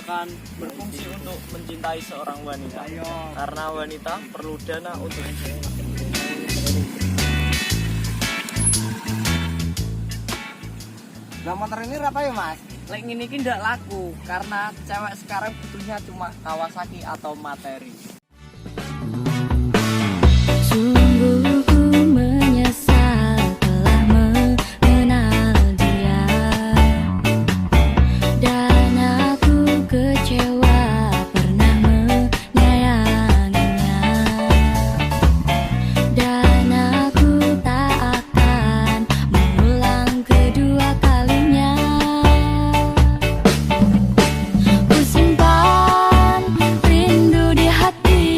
akan berfungsi untuk mencintai seorang wanita. Karena wanita perlu dana untuk Lah motor ini apa ya mas? lek ngene iki ndak laku karena cewek sekarang butuhnya cuma Kawasaki atau materi. Sungguh ku menyesal telah mengenal dia, dan aku kecewa pernah menyayanginya, dan aku tak akan mengulang kedua kalinya. Ku simpan rindu di hati,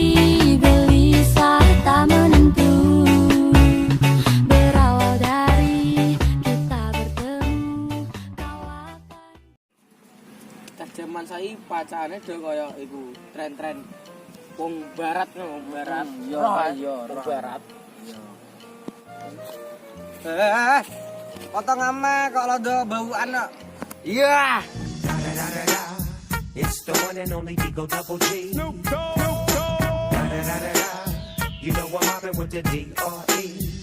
gelisah tak menentu, berawal dari kita bertemu, kau akan. Zaman saya pacarnya udah kaya iku tren-tren wong barat ngono, wong barat. Iya, barat. Potong ama kok lodo bauan kok. Iya. It's the one and only Digo Double G. Snoop Dogg. You know I'm mobbing with the D.R.E.